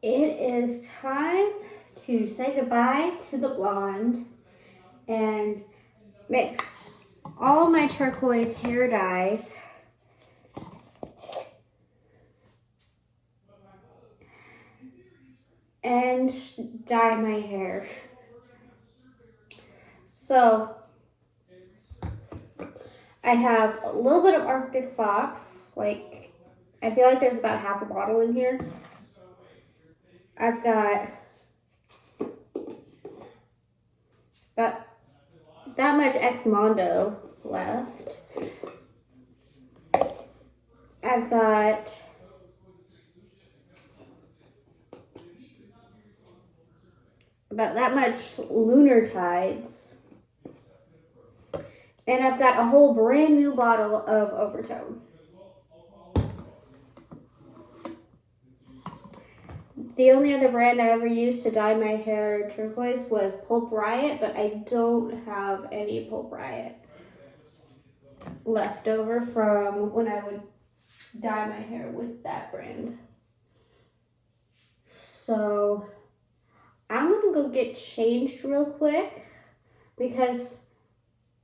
It is time to say goodbye to the blonde and mix all my turquoise hair dyes and dye my hair. So I have a little bit of Arctic Fox, like I feel like there's about half a bottle in here. I've got about that much Ex Mondo left. I've got about that much Lunar Tides. And I've got a whole brand new bottle of Overtone. The only other brand I ever used to dye my hair turquoise was Pulp Riot, but I don't have any Pulp Riot left over from when I would dye my hair with that brand. So I'm gonna go get changed real quick because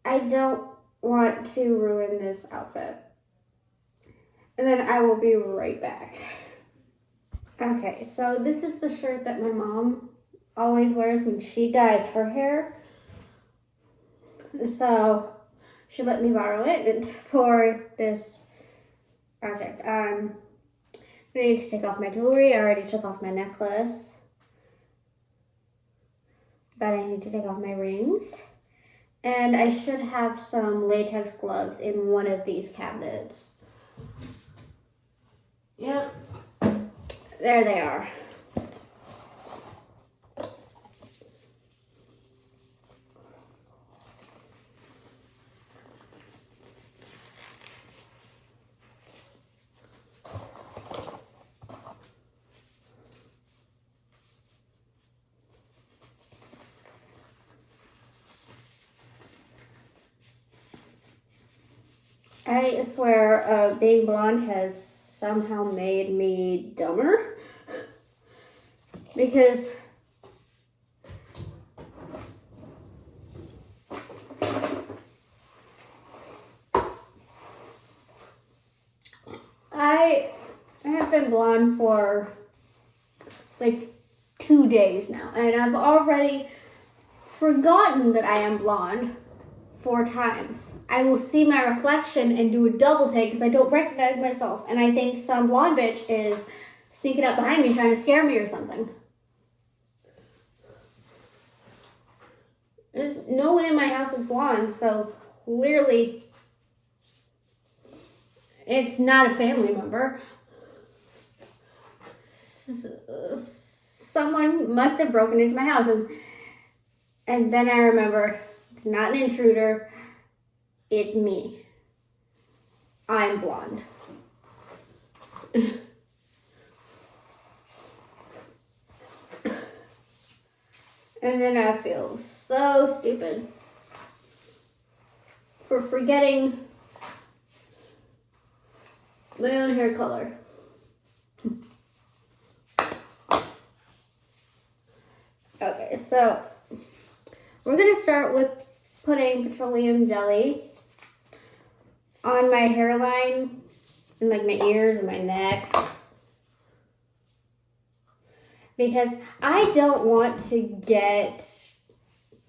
I don't want to ruin this outfit. And then I will be right back. Okay, so this is the shirt that my mom always wears when she dyes her hair. So she let me borrow it for this project. I need to take off my jewelry. I already took off my necklace. But I need to take off my rings. And I should have some latex gloves in one of these cabinets. Yep. There they are. I swear, being blonde has somehow made me dumber. Because I have been blonde for like 2 days now, and I've already forgotten that I am blonde 4 times. I will see my reflection and do a double take because I don't recognize myself, and I think some blonde bitch is sneaking up behind me trying to scare me or something. There's no one in my house is blonde, so clearly it's not a family member. Someone must have broken into my house, and then I remember it's not an intruder, it's me. I'm blonde. And then I feel so stupid for forgetting my own hair color. Okay, so we're gonna start with putting petroleum jelly on my hairline and like my ears and my neck. Because I don't want to get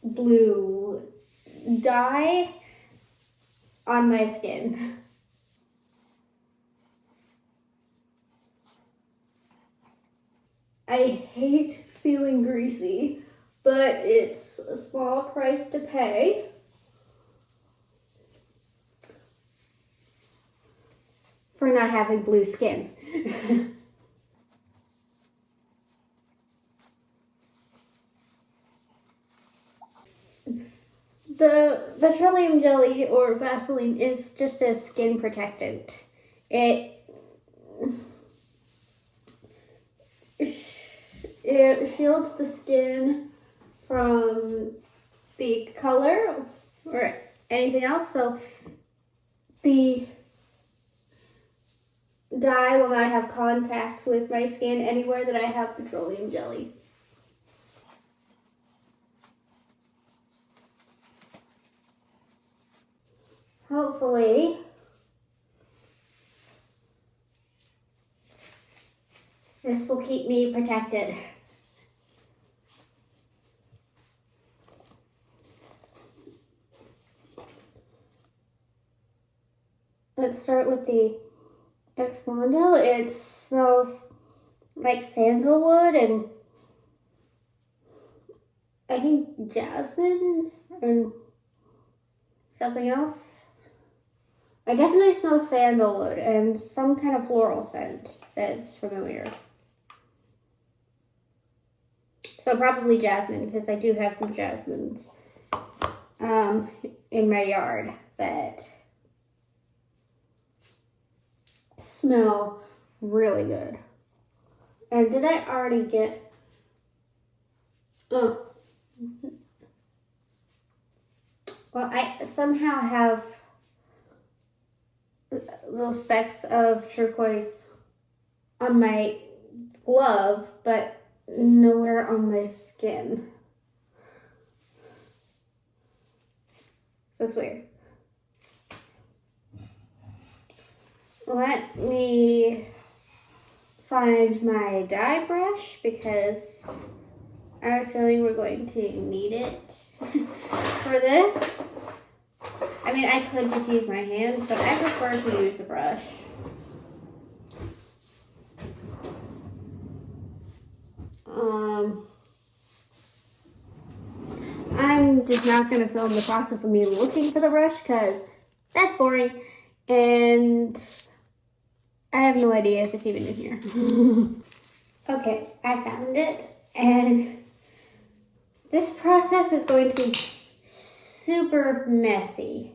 blue dye on my skin. I hate feeling greasy, but it's a small price to pay. For not having blue skin. The petroleum jelly or Vaseline is just a skin protectant. It shields the skin from the color or anything else. So the dye will not have contact with my skin anywhere that I have petroleum jelly. Hopefully, this will keep me protected. Let's start with the X Mondo. It smells like sandalwood and I think jasmine and something else. I definitely smell sandalwood and some kind of floral scent that's familiar. So probably jasmine, because I do have some jasmines in my yard that smell really good. And did I already get, well, I somehow have little specks of turquoise on my glove, but nowhere on my skin. That's weird. Let me find my dye brush because I have a feeling we're going to need it for this. I mean, I could just use my hands, but I prefer to use a brush. I'm just not going to film the process of me looking for the brush because that's boring and I have no idea if it's even in here. Okay, I found it and this process is going to be super messy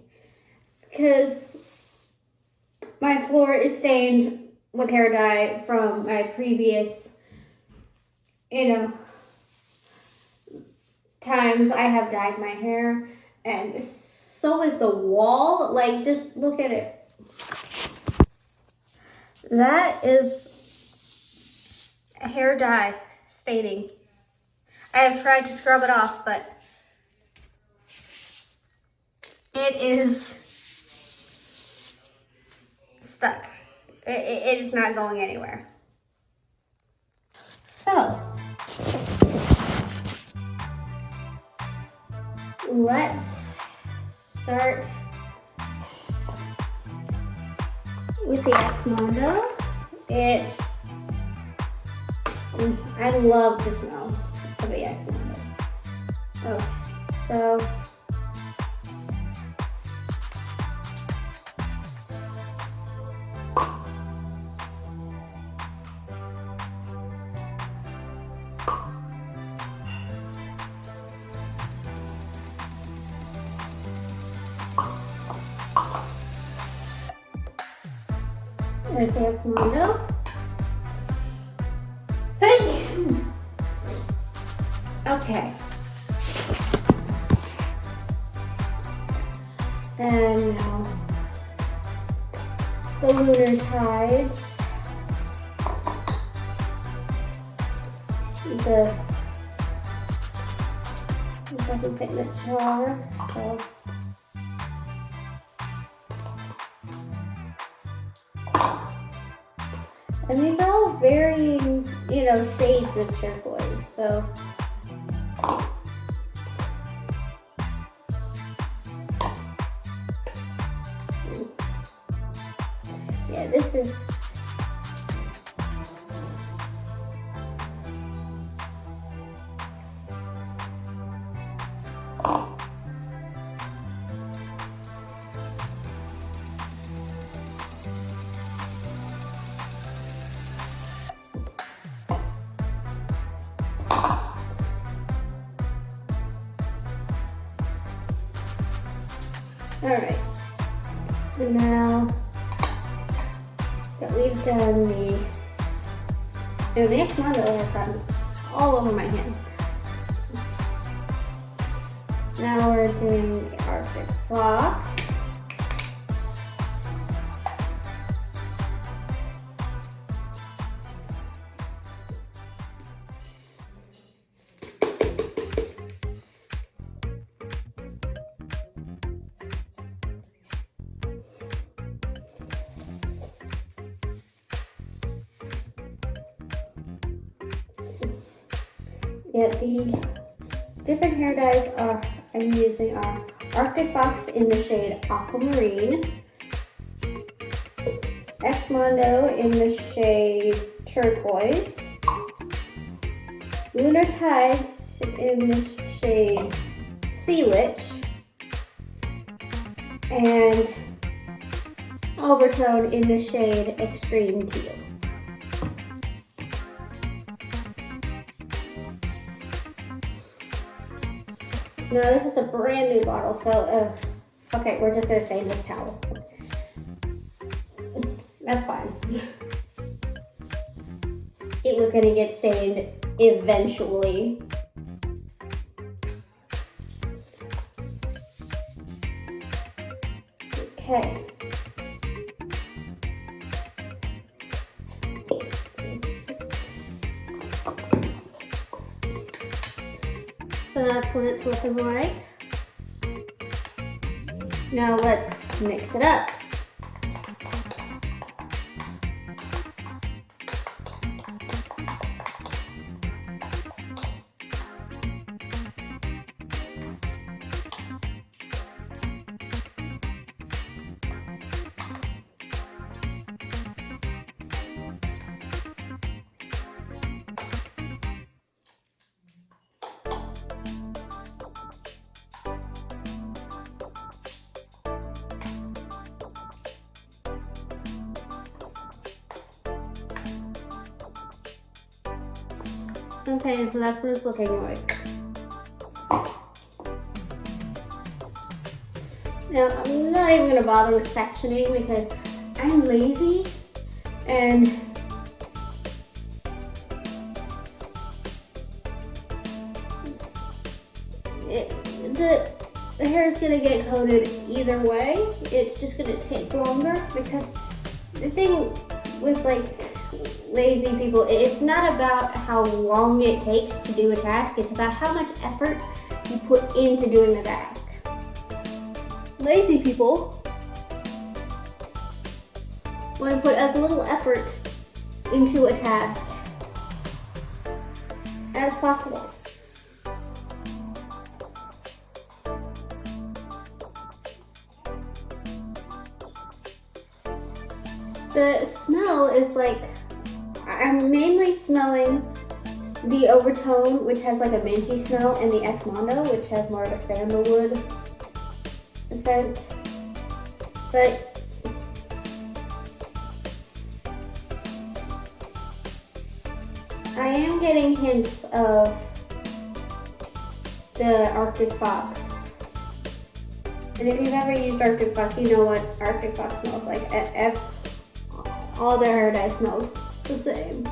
because my floor is stained with hair dye from my previous, times I have dyed my hair, and so is the wall. Like, just look at it. That is hair dye staining. I have tried to scrub it off, but it is stuck. It is not going anywhere. So, let's start with the X Mondo. I love the smell of the X Mondo. Oh, so there's the X Mondo. Hey! Okay. And now the lunar tides. It doesn't fit in the jar, so. And these are all varying, shades of turquoise, so. Yeah, this is. Alright, so now that we've done the X Mondo has gotten all over my hand. Now we're doing the Arctic Fox. Yeah, the different hair dyes I'm using are Arctic Fox in the shade Aquamarine, X Mondo in the shade Turquoise, Lunar Tides in the shade Sea Witch, and Overtone in the shade Extreme Teal. Now this is a brand new bottle, so okay, we're just gonna stain this towel. That's fine. It was gonna get stained eventually. Okay. So that's what it's looking like. Now let's mix it up. Okay, so that's what it's looking like. Now, I'm not even gonna bother with sectioning because I'm lazy and the hair is gonna get coated either way. It's just gonna take longer because the thing with like lazy people, it's not about how long it takes to do a task, it's about how much effort you put into doing the task. Lazy people want to put as little effort into a task as possible. The smell is like, I'm mainly smelling the Overtone, which has like a minty smell, and the X Mondo, which has more of a sandalwood scent. But I am getting hints of the Arctic Fox. And if you've ever used Arctic Fox, you know what Arctic Fox smells like. All their hair dye smells the same.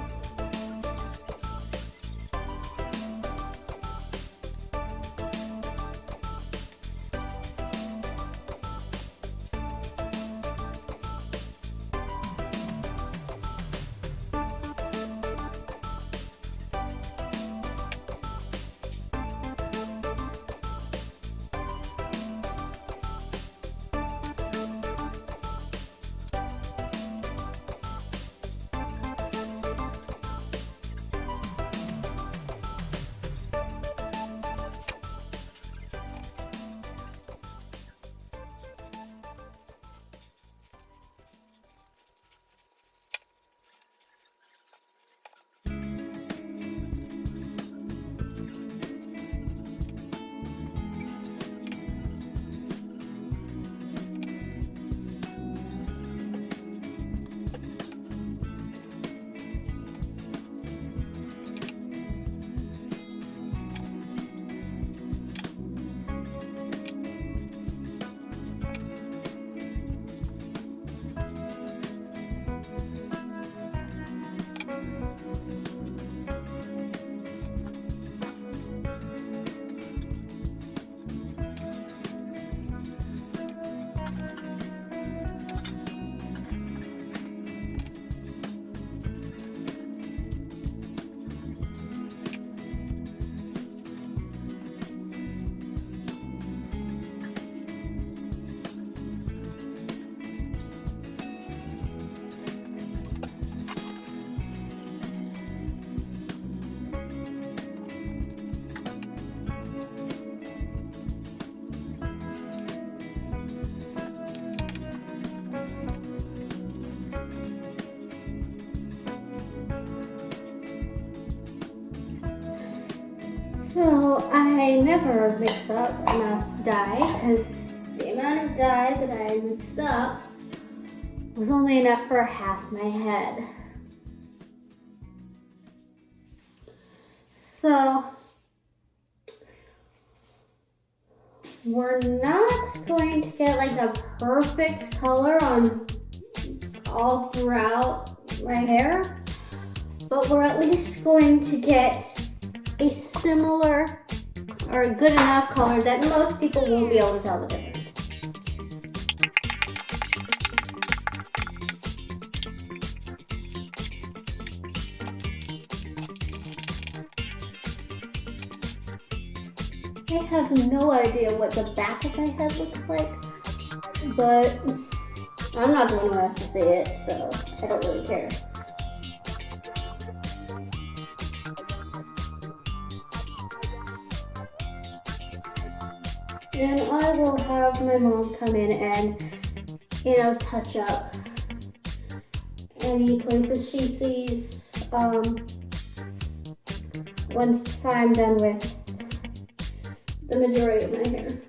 So I never mix up enough dye because the amount of dye that I mixed up was only enough for half my head. So we're not going to get like a perfect color on all throughout my hair, but we're at least going to get a similar or a good enough color that most people won't be able to tell the difference. I have no idea what the back of my head looks like, but I'm not the one who has to see it, so I don't really care. And I will have my mom come in and, touch up any places she sees once I'm done with the majority of my hair.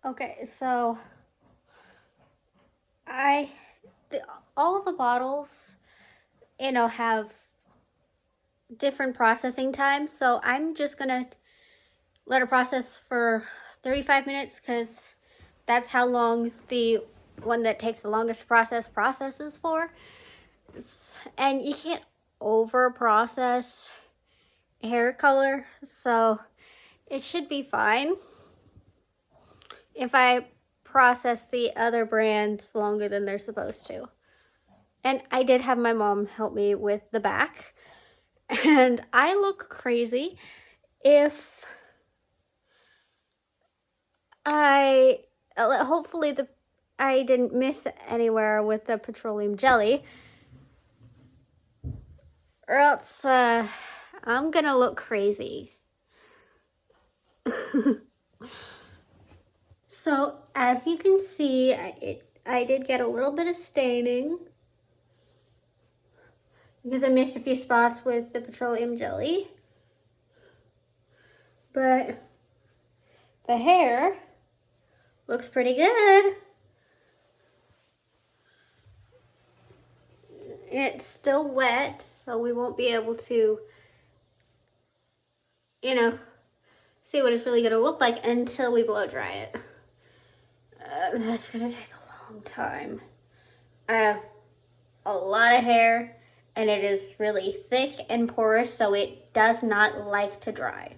Okay, so all the bottles, have different processing times. So I'm just gonna let it process for 35 minutes because that's how long the one that takes the longest to processes for. And you can't over process hair color, so it should be fine if I process the other brands longer than they're supposed to. And I did have my mom help me with the back, and I look crazy if hopefully I didn't miss anywhere with the petroleum jelly, or else I'm gonna look crazy. So as you can see, I did get a little bit of staining because I missed a few spots with the petroleum jelly. But the hair looks pretty good. It's still wet, so we won't be able to, see what it's really gonna look like until we blow dry it. That's gonna take a long time. I have a lot of hair and it is really thick and porous, so it does not like to dry.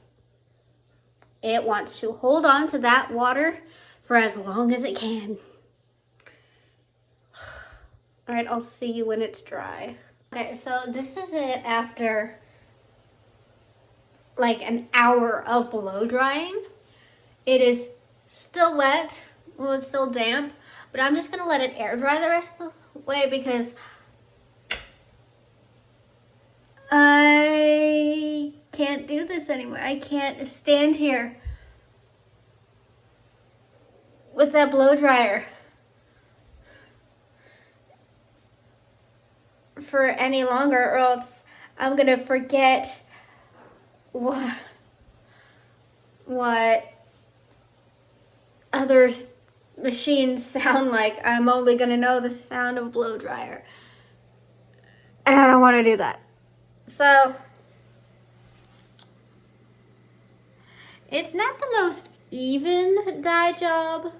It wants to hold on to that water for as long as it can. All right, I'll see you when it's dry. Okay, so this is it after like an hour of blow drying. It is still wet, well, it's still damp, but I'm just gonna let it air dry the rest of the way because I can't do this anymore. I can't stand here with that blow dryer for any longer, or else I'm gonna forget what other machines sound like. I'm only gonna know the sound of a blow dryer, and I don't want to do that. So it's not the most even dye job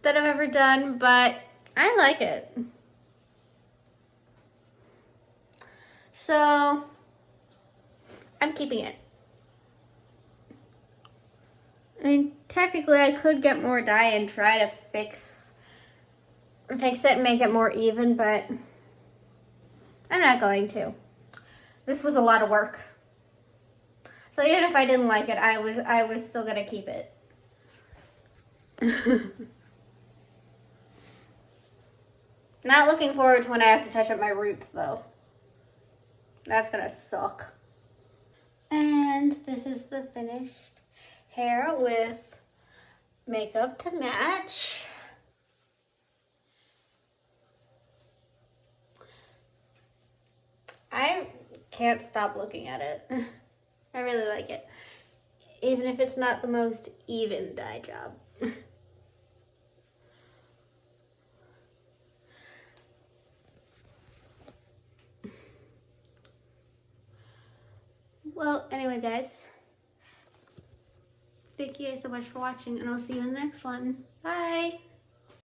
that I've ever done, but I like it. So I'm keeping it. I mean, technically I could get more dye and try to fix it and make it more even, but I'm not going to. This was a lot of work. So even if I didn't like it, I was still gonna keep it. Not looking forward to when I have to touch up my roots though. That's gonna suck. And this is the finished hair with makeup to match. I can't stop looking at it. I really like it. Even if it's not the most even dye job. Well, anyway, guys. Thank you guys so much for watching, and I'll see you in the next one. Bye!